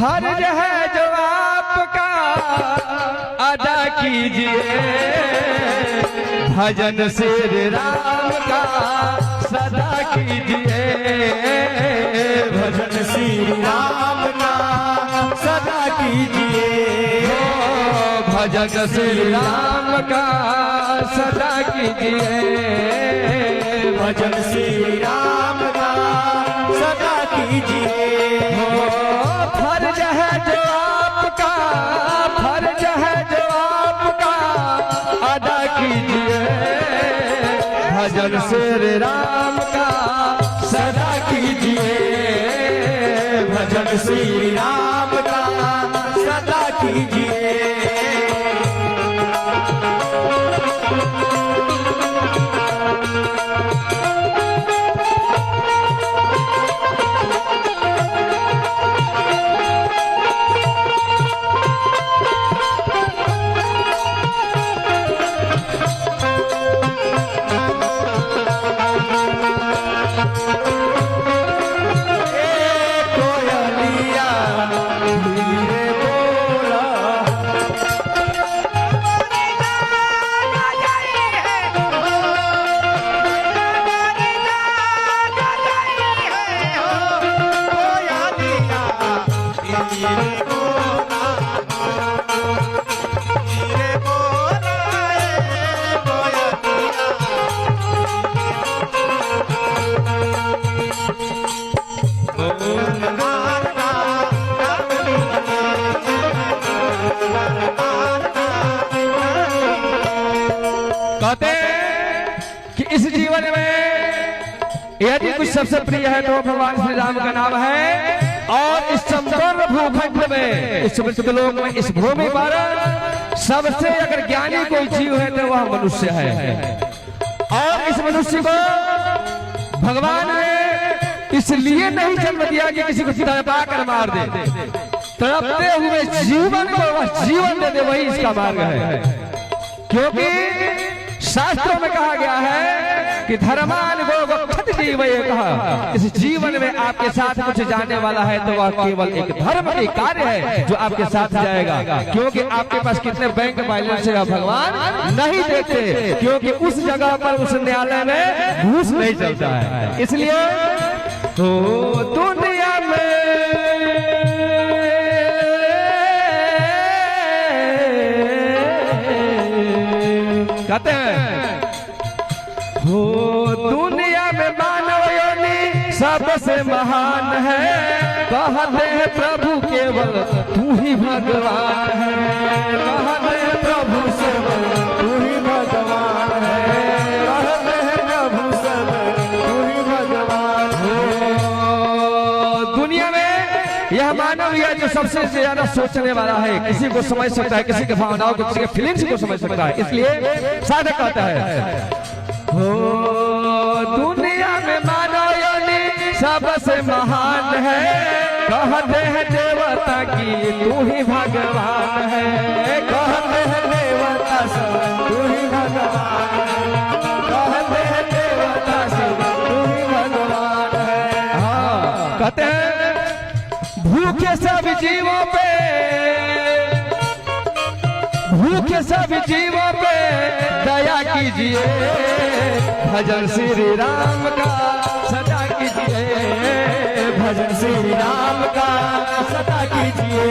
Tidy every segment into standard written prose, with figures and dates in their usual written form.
फर्ज है जो आपका अदा कीजिए, भजन श्री राम का सदा कीजिए, भजन श्री राम का सदा कीजिए, भजन श्री राम का सदा कीजिए, भजन श्री राम का सदा कीजिए। फर्ज है जो आपका, फर्ज है जो आपका अदा कीजिए, भजन श्री राम का सदा कीजिए, भजन श्री राम का सदा कीजिए। कहते कि इस जीवन में यदि कुछ सबसे प्रिय है तो भगवान श्री राम का नाम है। और इस संपूर्ण भूखंड में, इस लोक में, इस भूमि पर सबसे अगर ज्ञानी कोई जीव है तो वह मनुष्य है। और इस मनुष्य को भगवान ने इसलिए नहीं जन्म दिया कि किसी को तड़पा कर मार दे, तड़पते हुए जीवन को वह जीवन दे दे, वही इसका मार्ग है। क्योंकि शास्त्रों में कहा गया है कि धर्मान गो जीव, कहा इस जीवन में आपके साथ कुछ जाने वाला है तो वह केवल एक धर्म के कार्य है जो आपके साथ जाएगा। क्योंकि आपके पास कितने बैंक बैलेंस है भगवान नहीं देते, क्योंकि उस जगह पर उस न्यायालय में घूस नहीं चलता है। इसलिए तो दुनिया में कहते हैं हो दुनिया में मानव योनि सबसे महान है, कहते हैं प्रभु केवल तू ही भगवान है, कहते हैं प्रभु सब तू ही भगवान है, कहते हैं प्रभु सब तू ही भगवान है। दुनिया में यह मानव यह जो सबसे ज्यादा सोचने वाला है, किसी को समझ सकता है, किसी के भावनाओं को, किसी के फीलिंग्स को समझ सकता है। इसलिए साधक कहता है हो दुनिया में मानव योनि सबसे महान है, कहते हैं देवता की तू ही भगवान है, कहते हैं देवता सब तू ही भगवान है, कहते हैं देवता सब तू ही भगवान है। हाँ कहते हैं भूखे सब जीवों पे, भूखे सब जीवों पे दया कीजिए, भजन श्री राम का सदा कीजिए, भजन श्री राम का सदा कीजिए,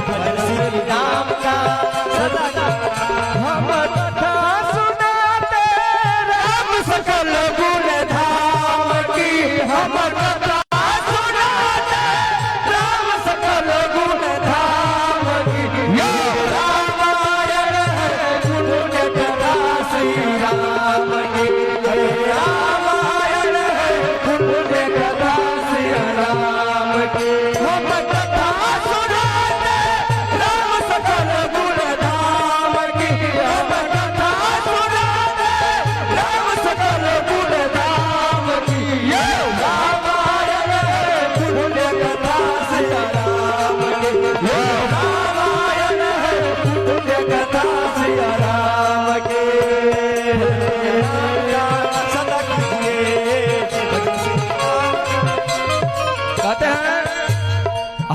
भजन श्री राम का सदा हम कथा सुनाते राम सकल गुण धाम की, हम कथा सुनाते राम सकल गुण धाम की, यो रामायण है गुण कथा श्री राम की, रामायण है गुण कथा श्री राम की, हम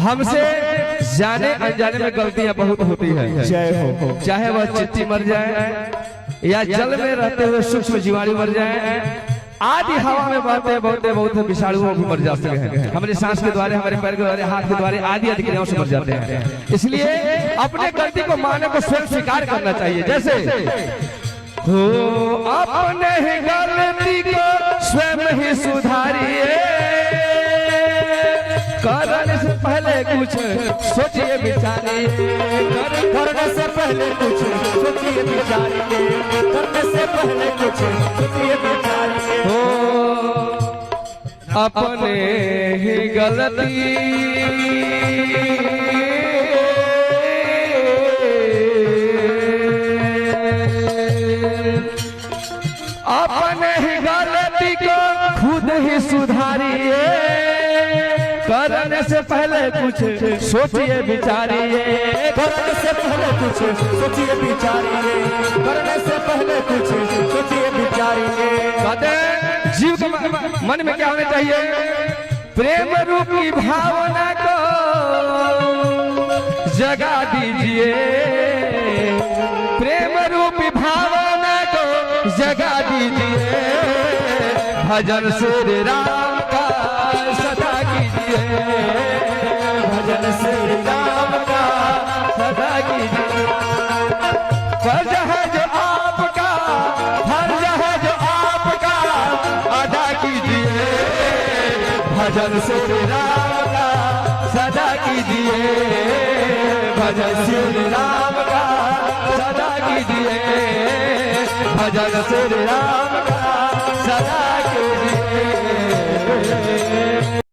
हमसे जाने अनजाने में गलतियां बहुत होती है। जय हो। चाहे वह चिट्टी मर जाए या जल में रहते हुए सूक्ष्म जीवाणु मर जाए, आदि हवा में बहते बहुत बहुत विषाणुओं भी मर जाते हैं। हमारे सांस के द्वारा, हमारे पैर के द्वारा, हाथ के द्वारा आदि आदि क्रियाओं से मर जाते हैं। इसलिए अपने गलती को माने को स्वयं स्वीकार करना चाहिए। जैसे हो अपने ही गलती को स्वयं ही सुधारिए, करने से पहले कुछ सोचिए विचारिए, करने से पहले कुछ सोचिए विचारिए, करने से पहले कुछ सोचिए विचारिए। हो अपने ही गलती अपने ही गलती को खुद ही सुधारिए, करने से पहले कुछ सोचिए विचारिए, करने से पहले कुछ सोचिए विचारिए, करने से पहले कुछ सोचिए विचारिए। कहते हैं जीव के मन में क्या होना चाहिए? प्रेम रूपी भावना को जगा दीजिए, प्रेम रूपी भावना को जगा दीजिए, भजन श्री राम का सदा कीजिए, भजन श्री राम का सदा कीजिए। फर्ज है जो आपका, फर्ज है जो आपका अदा कीजिए, भजन श्री राम का सदा कीजिए, भजन श्री राम का सदा कीजिए, भजन श्री राम का सदा कीजिए।